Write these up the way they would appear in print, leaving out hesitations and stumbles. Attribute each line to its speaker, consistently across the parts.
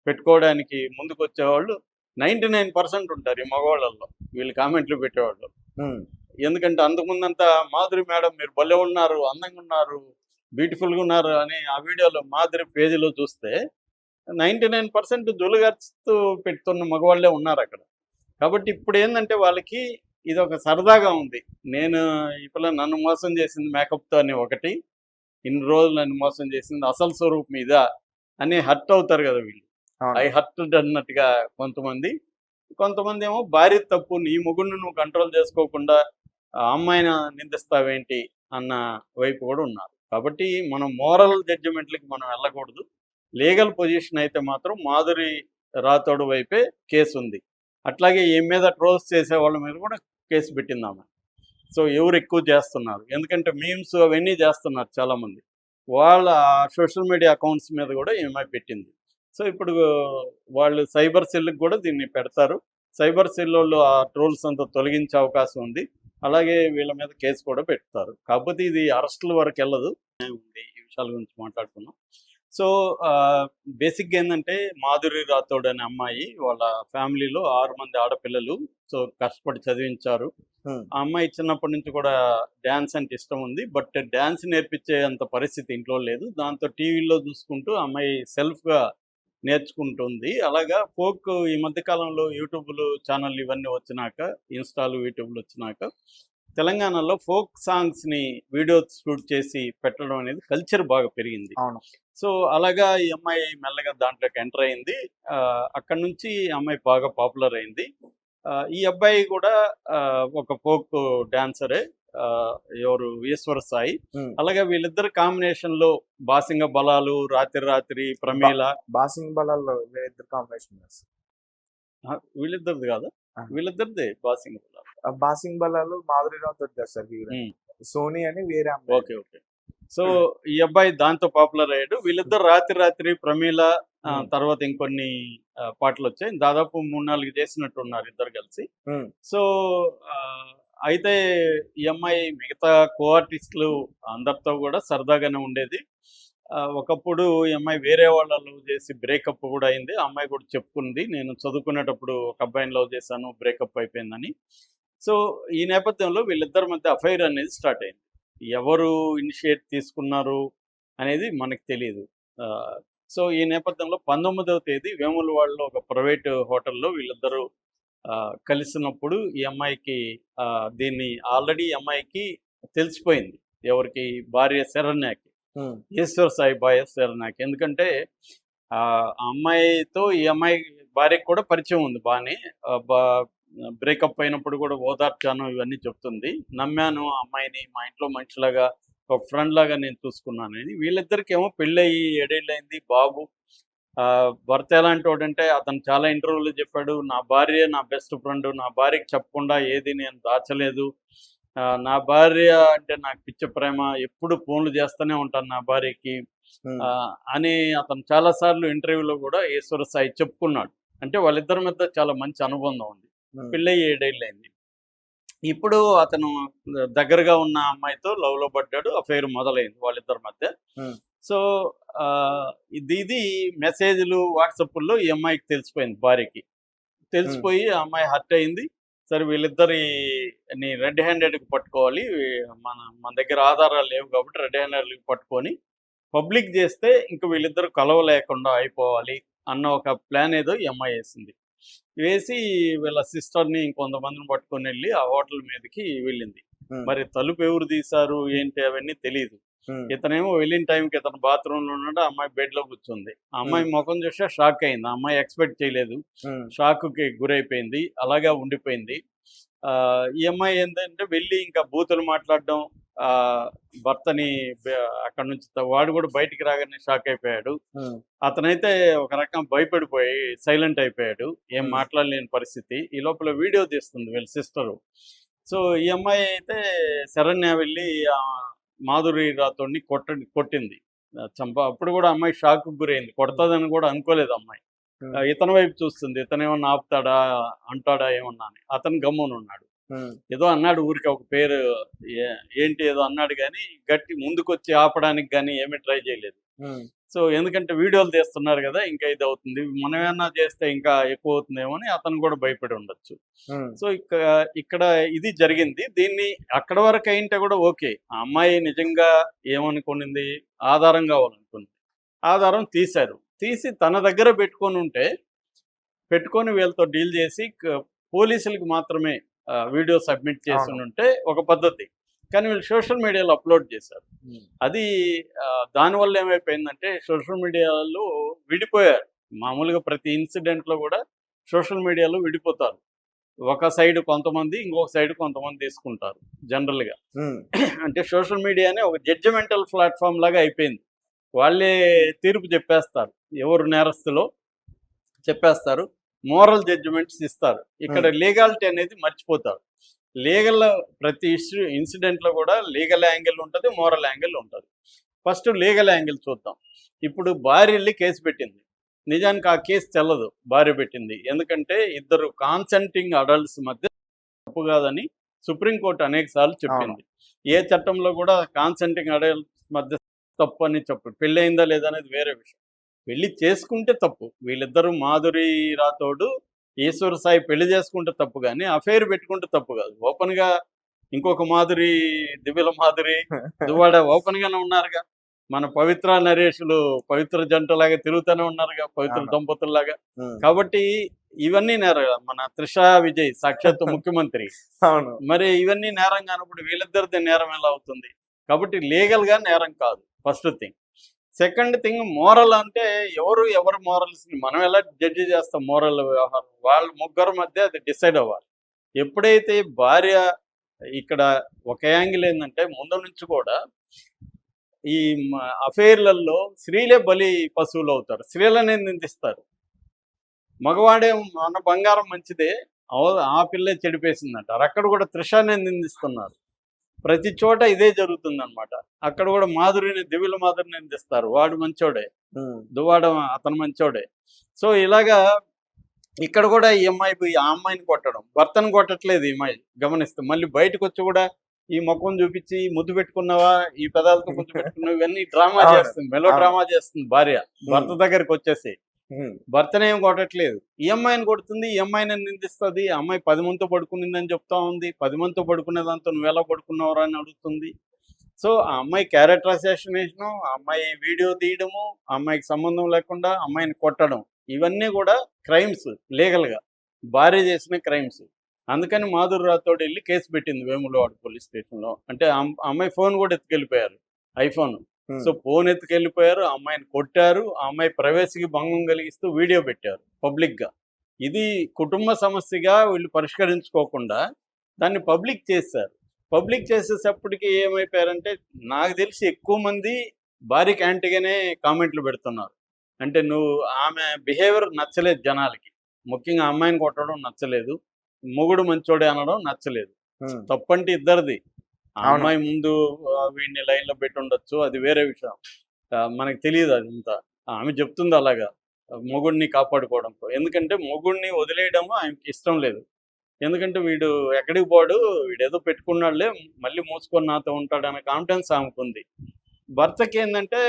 Speaker 1: పెట్టుకోవడానికి ముందుకు వచ్చేవాళ్ళు 99% ఉంటారు ఈ మగవాళ్ళల్లో, వీళ్ళు కామెంట్లు పెట్టేవాళ్ళు. ఎందుకంటే అంతకుముందంతా మాధురి మేడం మీరు భలే ఉన్నారు, అందంగా ఉన్నారు, బ్యూటిఫుల్గా ఉన్నారు అని ఆ వీడియోలో మాధురి పేజీలో చూస్తే 99% జులుగర్చుతూ పెడుతున్న మగవాళ్ళే ఉన్నారు అక్కడ. కాబట్టి ఇప్పుడు ఏంటంటే వాళ్ళకి ఇది ఒక సరదాగా ఉంది. నేను ఈ పిల్ల నన్ను మోసం చేసింది మేకప్తో అని ఒకటి, ఇన్ని రోజులు నన్ను మోసం చేసింది అసలు స్వరూపం ఇదా అని హర్ట్ అవుతారు కదా వీళ్ళు. ఐ హర్ట్ అన్నట్టుగా కొంతమంది ఏమో భార్య తప్పు, నీ మొగుడిని నువ్వు కంట్రోల్ చేసుకోకుండా ఆ అమ్మాయిని నిందిస్తావేంటి అన్న వైపు కూడా ఉన్నారు. కాబట్టి మనం మోరల్ జడ్జిమెంట్లకి మనం వెళ్ళకూడదు. లీగల్ పొజిషన్ అయితే మాత్రం మాధురి రాథోడ్ వైపే కేసు ఉంది. అట్లాగే ఈమె మీద ట్రోల్స్ చేసే వాళ్ళ మీద కూడా కేసు పెట్టింది ఆమె. సో ఎవరు ఎక్కువ చేస్తున్నారు, ఎందుకంటే మీమ్స్ అవన్నీ చేస్తున్నారు చాలామంది, వాళ్ళ సోషల్ మీడియా అకౌంట్స్ మీద కూడా ఈమె పెట్టింది. సో ఇప్పుడు వాళ్ళు సైబర్ సెల్కి కూడా దీన్ని పెడతారు. సైబర్ సెల్ వాళ్ళు ఆ ట్రోల్స్ అంతా తొలగించే అవకాశం ఉంది. అలాగే వీళ్ళ మీద కేసు కూడా పెడతారు. కాకపోతే ఇది అరెస్టుల వరకు వెళ్ళదు. ఈ విషయాల గురించి మాట్లాడుకున్నాం. సో బేసిక్గా ఏంటంటే మాధురి రాథోడ్ అనే అమ్మాయి వాళ్ళ ఫ్యామిలీలో 6 మంది ఆడపిల్లలు. సో కష్టపడి చదివించారు. ఆ అమ్మాయి చిన్నప్పటి నుంచి కూడా డ్యాన్స్ అంటే ఇష్టం ఉంది. బట్ డ్యాన్స్ నేర్పించే అంత పరిస్థితి ఇంట్లో లేదు. దాంతో టీవీలో చూసుకుంటూ అమ్మాయి సెల్ఫ్గా నేర్చుకుంటుంది. అలాగా ఫోక్ ఈ మధ్యకాలంలో యూట్యూబ్లు ఛానల్ ఇవన్నీ వచ్చినాక, ఇన్స్టాలు యూట్యూబ్లు వచ్చినాక తెలంగాణలో ఫోక్ సాంగ్స్ని వీడియో షూట్ చేసి పెట్టడం అనేది కల్చర్ బాగా పెరిగింది. సో అలాగా ఈ అమ్మాయి మెల్లగా దాంట్లోకి ఎంటర్ అయింది. అక్కడ నుంచి ఈ అమ్మాయి బాగా పాపులర్ అయింది. ఈ అబ్బాయి కూడా ఒక ఫోక్ డాన్సరే, ఎవరు ఈశ్వర సాయి. అలాగే వీళ్ళిద్దరు కాంబినేషన్ లో బాసింగ బలాలు, రాత్రి రాత్రి, ప్రమీల.
Speaker 2: బాసింగ బలాల్లో వీళ్ళిద్దరు కాంబినేషన్
Speaker 1: వీళ్ళిద్దరిది కాదు, వీళ్ళిద్దరిది బాసింగ బలాలు.
Speaker 2: బాసింగ బలాలు మాధురి రాథోడ్ చేస్తారు, సోనీ అని వేరే.
Speaker 1: Okay okay. సో ఈ అబ్బాయి దాంతో పాపులర్ అయ్యాడు. వీళ్ళిద్దరు రాత్రి రాత్రి, ప్రమీల, తర్వాత ఇంకొన్ని పాటలు వచ్చాయి. దాదాపు 3-4 చేసినట్టున్నారు ఇద్దరు కలిసి. సో అయితే ఈ అమ్మాయి మిగతా కో ఆర్టిస్టులు అందరితో కూడా సరదాగానే ఉండేది. ఒకప్పుడు ఈ అమ్మాయి వేరే వాళ్ళ లవ్ చేసి బ్రేకప్ కూడా అయింది. ఆ అమ్మాయి కూడా చెప్పుకుంది, నేను చదువుకునేటప్పుడు ఒక అబ్బాయిని లవ్ చేశాను, బ్రేకప్ అయిపోయిందని. సో ఈ నేపథ్యంలో వీళ్ళిద్దరి మధ్య అఫైర్ అనేది స్టార్ట్ అయింది. ఎవరు ఇనిషియేట్ తీసుకున్నారు అనేది మనకు తెలియదు. సో ఈ నేపథ్యంలో 19వ తేదీ వేములవాడలో ఒక ప్రైవేట్ హోటల్లో వీళ్ళిద్దరూ కలిసినప్పుడు ఈ అమ్మాయికి దీన్ని ఆల్రెడీ ఈ అమ్మాయికి తెలిసిపోయింది. ఎవరికి? భార్య శరణ్యకి, ఈశ్వర సాయి భార్య శరణ్యకి. ఎందుకంటే ఆ అమ్మాయితో ఈ అమ్మాయి భార్యకి కూడా పరిచయం ఉంది బాగానే. బ్రేకప్ అయినప్పుడు కూడా ఓదార్చాను ఇవన్నీ చెప్తుంది. నమ్మాను ఆ అమ్మాయిని, మా ఇంట్లో మనిషిలాగా, ఒక ఫ్రెండ్ లాగా నేను చూసుకున్నాను అని. వీళ్ళిద్దరికి ఏమో పెళ్ళయి 7 ఏళ్ళు అయింది, బాబు. భర్త ఎలాంటి వాడంటే అతను చాలా ఇంటర్వ్యూలో చెప్పాడు, నా భార్య నా బెస్ట్ ఫ్రెండ్, నా భార్యకి చెప్పకుండా ఏది నేను దాచలేదు, నా భార్య అంటే నాకు పిచ్చ ప్రేమ, ఎప్పుడు ఫోన్లు చేస్తూనే ఉంటాను నా భార్యకి అని అతను చాలాసార్లు ఇంటర్వ్యూలో కూడా ఈశ్వర సాయి చెప్పుకున్నాడు. అంటే వాళ్ళిద్దరి మధ్య చాలా మంచి అనుబంధం ఉంది. పెళ్ళయి 7 ఏళ్ళు అయింది. ఇప్పుడు అతను దగ్గరగా ఉన్న అమ్మాయితో లవ్లో పడ్డాడు, అఫైర్ మొదలైంది వాళ్ళిద్దరి మధ్య. సో ఇది మెసేజ్లు వాట్సాప్లో ఈ అమ్మాయికి తెలిసిపోయింది, భార్యకి తెలిసిపోయి ఆ అమ్మాయి హర్ట్ అయింది. సరే వీళ్ళిద్దరిని రెడ్ హ్యాండెడ్కి పట్టుకోవాలి, మన దగ్గర ఆధారాలు లేవు కాబట్టి రెడ్ హ్యాండెడ్కి పట్టుకొని పబ్లిక్ చేస్తే ఇంక వీళ్ళిద్దరు కలవలేకుండా అయిపోవాలి అన్న ఒక ప్లాన్ ఏదో ఈ అమ్మాయి వేసింది. వేసి వీళ్ళ సిస్టర్ని ఇంకొంతమందిని పట్టుకొని వెళ్ళి ఆ హోటల్ మీదకి వెళ్ళింది. మరి తలుపు ఎవరు తీశారు ఏంటి అవన్నీ తెలియదు. ఇతనేమో వెళ్ళిన టైంకి ఇతను బాత్రూంలో ఉన్నాడు, అమ్మాయి బెడ్ లో కూర్చుంది. ఆ అమ్మాయి ముఖం చూస్తే షాక్ అయింది. ఆ అమ్మాయి ఎక్స్పెక్ట్ చేయలేదు, షాక్కి గురైపోయింది, అలాగే ఉండిపోయింది. ఈ అమ్మాయి ఏంటంటే వెళ్ళి ఇంకా బూతులు మాట్లాడడం, భర్తని అక్కడ నుంచి వాడు కూడా బయటికి రాగానే షాక్ అయిపోయాడు. అతనైతే ఒక రకం భయపడిపోయి సైలెంట్ అయిపోయాడు, ఏం మాట్లాడలేని పరిస్థితి. ఈ లోపల వీడియో తీస్తుంది వీళ్ళ సిస్టరు. సో ఈ అమ్మాయి అయితే శరణ్య వెళ్ళి మాధురి రాథోడ్ని కొట్టింది చంప. అప్పుడు కూడా అమ్మాయి షాక్ గురైంది, కొడతాదని కూడా అనుకోలేదు అమ్మాయి. ఇతని వైపు చూస్తుంది, ఇతనేమన్నా ఆపుతాడా అంటాడా ఏమన్నా అని. అతను గమ్మున ఉన్నాడు. ఏదో అన్నాడు ఊరికి, ఒక పేరు ఏంటి ఏదో అన్నాడు, కానీ గట్టి ముందుకొచ్చి ఆపడానికి కానీ ఏమీ ట్రై చేయలేదు. సో ఎందుకంటే వీడియోలు తీస్తున్నారు కదా, ఇంకా ఇది అవుతుంది, మనం ఏమన్నా చేస్తే ఇంకా ఎక్కువ అవుతుందేమో అని అతను కూడా భయపడి ఉండొచ్చు. సో ఇక్కడ ఇది జరిగింది. దీన్ని అక్కడ వరకు అయింటే కూడా ఓకే, ఆ అమ్మాయి నిజంగా ఏమనుకునింది, ఆధారం కావాలనుకుంది, ఆధారం తీశారు. తీసి తన దగ్గర పెట్టుకొని వీళ్ళతో డీల్ చేసి పోలీసులకు మాత్రమే వీడియో సబ్మిట్ చేసి ఉంటే ఒక పద్ధతి. కానీ వీళ్ళు సోషల్ మీడియాలో అప్లోడ్ చేశారు. అది దానివల్ల ఏమైపోయిందంటే సోషల్ మీడియాలో విడిపోయారు. మామూలుగా ప్రతి ఇన్సిడెంట్లో కూడా సోషల్ మీడియాలో విడిపోతారు. ఒక సైడ్ కొంతమంది, ఇంకొక సైడ్ కొంతమంది తీసుకుంటారు జనరల్గా. అంటే సోషల్ మీడియానే ఒక జడ్జిమెంటల్ ప్లాట్ఫామ్ లాగా అయిపోయింది. వాళ్ళే తీర్పు చెప్పేస్తారు, ఎవరు నేరస్తులో చెప్పేస్తారు, మోరల్ జడ్జిమెంట్స్ ఇస్తారు. ఇక్కడ లీగాలిటీ అనేది మర్చిపోతారు. లీగల్ ప్రతి ఇన్సిడెంట్లో కూడా లీగల్ యాంగిల్ ఉంటుంది, మోరల్ యాంగిల్ ఉంటుంది. ఫస్ట్ లీగల్ యాంగిల్ చూద్దాం. ఇప్పుడు భార్య వెళ్ళి కేసు పెట్టింది. నిజానికి ఆ కేసు చెల్లదు, భార్య పెట్టింది. ఎందుకంటే ఇద్దరు కాన్సెంటింగ్ అడల్ట్స్ మధ్య తప్పు కాదని సుప్రీంకోర్టు అనేక సార్లు చెప్పింది. ఏ చట్టంలో కూడా కాన్సెంటింగ్ అడల్ట్స్ మధ్య తప్పు అని చెప్పు. పెళ్ళి అయిందా లేదా అనేది వేరే విషయం. పెళ్లి చేసుకుంటే తప్పు. వీళ్ళిద్దరూ మాధురి రాథోడు, ఈశ్వర్ సాయి పెళ్లి చేసుకుంటే తప్పు, కానీ అఫైర్ పెట్టుకుంటే తప్పు కాదు. ఓపెన్గా ఇంకొక మాధురి, దివ్యల మాధురి, దువ్వాడ ఓపెన్గానే ఉన్నారుగా. మన పవిత్ర నరేషులు పవిత్ర జంటలాగా తిరుగుతూనే ఉన్నారుగా, పవిత్ర దంపతుల్లాగా. కాబట్టి ఇవన్నీ నేరం. మన త్రిషా విజయ్ సాక్షాత్ ముఖ్యమంత్రి, మరి ఇవన్నీ నేరం కానప్పుడు వీళ్ళిద్దరిది నేరం ఎలా అవుతుంది? కాబట్టి లీగల్గా నేరం కాదు first thing. Second thing, moral అంటే ఎవరు మోరల్స్ని మనం ఎలా జడ్జి చేస్తాం? మోరల్ వ్యవహారం వాళ్ళ ముగ్గురు మధ్య అది డిసైడ్ అవ్వాలి. ఎప్పుడైతే భార్య ఇక్కడ ఒక యాంగిల్ ఏంటంటే, ముందు నుంచి కూడా ఈ అఫైర్లలో స్త్రీలే బలి పశువులు అవుతారు, స్త్రీలనే నిందిస్తారు. మగవాడే మన బంగారం మంచిదే, ఆ పిల్లే చెడిపేసిందంటారు. అక్కడ కూడా త్రిషానే నిందిస్తున్నారు. ప్రతి చోట ఇదే జరుగుతుందన్నమాట. అక్కడ కూడా మాధురిని, దివ్యుల మాధురిని నిందిస్తారు, వాడు మంచోడే, దువ్వాడ అతను మంచోడే. సో ఇలాగా ఇక్కడ కూడా ఈ అమ్మాయి ఆ అమ్మాయిని కొట్టడం, భర్తను కొట్టట్లేదు ఈ అమ్మాయి గమనిస్తే. మళ్ళీ బయటకు వచ్చి కూడా ఈ ముఖం చూపించి ముద్దు పెట్టుకున్నావా, ఈ పెదాలతో ముద్దు పెట్టుకున్నావు, ఇవన్నీ డ్రామా చేస్తుంది, మెలో డ్రామా చేస్తుంది భార్య. భర్త దగ్గరికి వచ్చేసి భర్తనేం కొట్టట్లేదు, ఈ అమ్మాయిని కొడుతుంది, ఈ అమ్మాయిని నిందిస్తుంది. ఆ అమ్మాయి 10 మందితో పడుకునిందని చెప్తా ఉంది. 10 మందితో పడుకునేదాంతో నువ్వు ఎలా పడుకున్నావురా అని అడుగుతుంది. సో ఆ అమ్మాయి క్యారెక్టర్ అసాసినేషను, ఆ అమ్మాయి వీడియో తీయడము, ఆ అమ్మాయికి సంబంధం లేకుండా అమ్మాయిని కొట్టడం, ఇవన్నీ కూడా క్రైమ్స్ లీగల్గా. భార్య చేసిన క్రైమ్స్. అందుకని మాధురి రాథోడ్ వెళ్ళి కేసు పెట్టింది వేములవాడ పోలీస్ స్టేషన్లో. అంటే అమ్మాయి ఫోన్ కూడా ఎత్తుకెళ్ళిపోయారు, ఐఫోన్. సో ఫోన్ ఎత్తుకెళ్ళిపోయారు, అమ్మాయిని కొట్టారు, ఆ అమ్మాయి ప్రైవసీకి భంగం కలిగిస్తూ వీడియో పెట్టారు పబ్లిక్గా. ఇది కుటుంబ సమస్యగా వీళ్ళు పరిష్కరించుకోకుండా దాన్ని పబ్లిక్ చేశారు. పబ్లిక్ చేసేటప్పటికి ఏమైపోయారంటే, నాకు తెలిసి ఎక్కువ మంది భార్యకి యాంటీగానే కామెంట్లు పెడుతున్నారు. అంటే ఆమె బిహేవియర్ నచ్చలేదు జనాలకి. ముఖ్యంగా అమ్మాయిని కొట్టడం నచ్చలేదు, మొగుడు మంచోడే అనడం నచ్చలేదు. తప్పంటే ఇద్దరిది. ఆ అమ్మాయి ముందు వీడిని లైన్లో పెట్టి ఉండొచ్చు, అది వేరే విషయం, మనకు తెలియదు అదంతా. ఆమె చెప్తుంది అలాగా మొగుడిని కాపాడుకోవడం. ఎందుకంటే మొగుడిని వదిలేయడం ఆమెకి ఇష్టం లేదు. ఎందుకంటే వీడు ఎక్కడికి పోడు, వీడేదో పెట్టుకున్నాడులే, మళ్ళీ మూసుకొని నాతో ఉంటాడనే కాన్ఫిడెన్స్ ఆమెకుంది. భర్తకి ఏంటంటే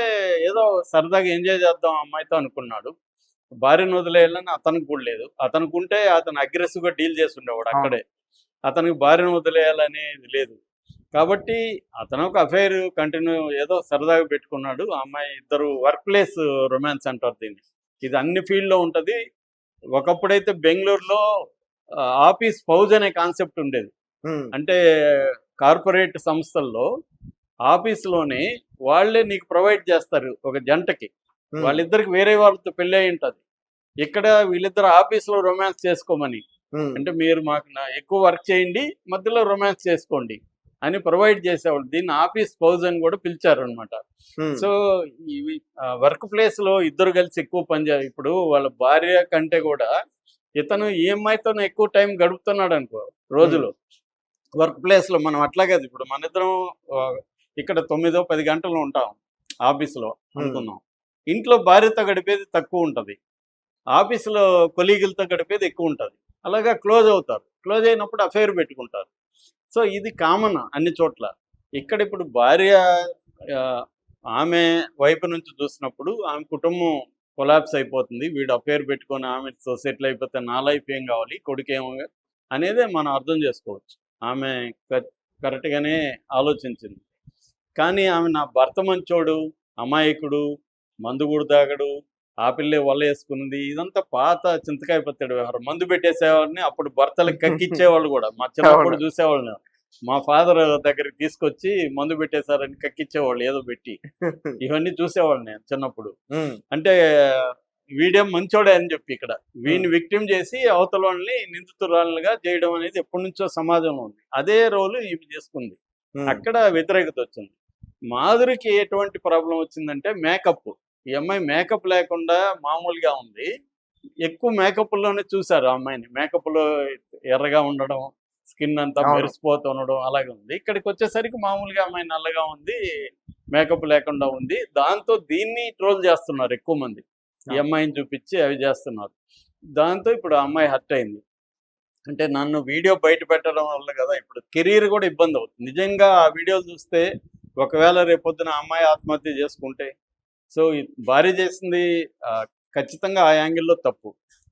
Speaker 1: ఏదో సరదాగా ఎంజాయ్ చేద్దాం అమ్మాయితో అనుకున్నాడు. భార్యను వదిలేయాలని అతనికి కూడా లేదు. అతనికి ఉంటే అతను అగ్రెసివ్గా డీల్ చేసి ఉండేవాడు అక్కడే. అతనికి భార్యను వదిలేయాలనేది లేదు. కాబట్టి అతను ఒక అఫైర్ కంటిన్యూ ఏదో సరదాగా పెట్టుకున్నాడు. ఆ అమ్మాయి, ఇద్దరు వర్క్ ప్లేస్ రొమాన్స్ అంటారు దీన్ని. ఇది అన్ని ఫీల్డ్లో ఉంటుంది. ఒకప్పుడైతే బెంగళూరులో ఆఫీస్ పౌజ్ అనే కాన్సెప్ట్ ఉండేది. అంటే కార్పొరేట్ సంస్థల్లో ఆఫీస్లోనే వాళ్ళే నీకు ప్రొవైడ్ చేస్తారు ఒక జంటకి. వాళ్ళిద్దరికి వేరే వాళ్ళతో పెళ్ళి అయి ఉంటుంది. ఇక్కడ వీళ్ళిద్దరు ఆఫీస్లో రొమాన్స్ చేసుకోమని, అంటే మీరు మాకు ఎక్కువ వర్క్ చేయండి, మధ్యలో రొమాన్స్ చేసుకోండి అని ప్రొవైడ్ చేసేవాళ్ళు. దీన్ని ఆఫీస్ పౌజ్ అని కూడా పిలిచారు అనమాట. సో ఇవి వర్క్ ప్లేస్లో ఇద్దరు కలిసి ఎక్కువ పనిచేయాలి. ఇప్పుడు వాళ్ళ భార్య కంటే కూడా ఇతను ఈఎంఐతో ఎక్కువ టైం గడుపుతున్నాడు అనుకో రోజులో వర్క్ ప్లేస్లో. మనం అట్లా కాదు, ఇప్పుడు మన ఇద్దరం ఇక్కడ 9-10 గంటలు ఉంటాం ఆఫీస్లో అనుకుందాం. ఇంట్లో భార్యతో గడిపేది తక్కువ ఉంటుంది, ఆఫీసులో కొలీగులతో గడిపేది ఎక్కువ ఉంటుంది. అలాగా క్లోజ్ అవుతారు. క్లోజ్ అయినప్పుడు అఫైర్ పెట్టుకుంటారు. సో ఇది కామన్ అన్ని చోట్ల. ఇక్కడ ఇప్పుడు భార్య ఆమె వైపు నుంచి చూసినప్పుడు ఆమె కుటుంబం కొలాప్స్ అయిపోతుంది, వీడు అఫేర్ పెట్టుకొని ఆమెతో సెటిల్ అయిపోతే నా లైఫ్ ఏం కావాలి, కొడుకేమో అనేదే మనం అర్థం చేసుకోవచ్చు. ఆమె కరెక్ట్గానే ఆలోచించింది. కానీ ఆమె నా భర్త మంచోడు, అమాయకుడు, మందు కూడా తాగడు, ఆ పిల్లే వల్ల వేసుకున్నది, ఇదంతా పాత చింతకాయ పచ్చడి వ్యవహారం. మందు పెట్టేసేవాడిని, అప్పుడు భర్తలకు కక్కిచ్చేవాళ్ళు కూడా. మా చిన్నప్పుడు చూసేవాళ్ళు, మా ఫాదర్ దగ్గరికి తీసుకొచ్చి మందు పెట్టేశారని కక్కిచ్చేవాళ్ళు ఏదో పెట్టి. ఇవన్నీ చూసేవాళ్ళు నేను చిన్నప్పుడు. అంటే వీడేం మంచోడే అని చెప్పి ఇక్కడ వీడిని విక్టిమ్ చేసి అవతల వాళ్ళని నిందితురాలుగా చేయడం అనేది ఎప్పటి నుంచో సమాజంలో ఉంది. అదే రోలు ఇవి చేసుకుంది. అక్కడ వ్యతిరేకత వచ్చింది. మాధురికి ఎటువంటి ప్రాబ్లం వచ్చిందంటే మేకప్. ఈ అమ్మాయి మేకప్ లేకుండా మామూలుగా ఉంది. ఎక్కువ మేకప్లోనే చూసారు ఆ అమ్మాయిని. మేకప్లో ఎర్రగా ఉండడం, స్కిన్ అంతా మెరిసిపోతూ ఉండడం అలాగే ఉంది. ఇక్కడికి వచ్చేసరికి మామూలుగా అమ్మాయి నల్లగా ఉంది, మేకప్ లేకుండా ఉంది. దాంతో దీన్ని ట్రోల్ చేస్తున్నారు ఎక్కువ మంది. ఈ అమ్మాయిని చూపించి అవి చేస్తున్నారు. దాంతో ఇప్పుడు ఆ అమ్మాయి హర్ట్ అయింది. అంటే నన్ను వీడియో బయట పెట్టడం వల్ల కదా ఇప్పుడు కెరీర్ కూడా ఇబ్బంది అవుతుంది. నిజంగా ఆ వీడియోలు చూస్తే ఒకవేళ రేపొద్దున అమ్మాయి ఆత్మహత్య చేసుకుంటే, సో భార్య చేసింది ఖచ్చితంగా ఆ యాంగిల్లో తప్పు.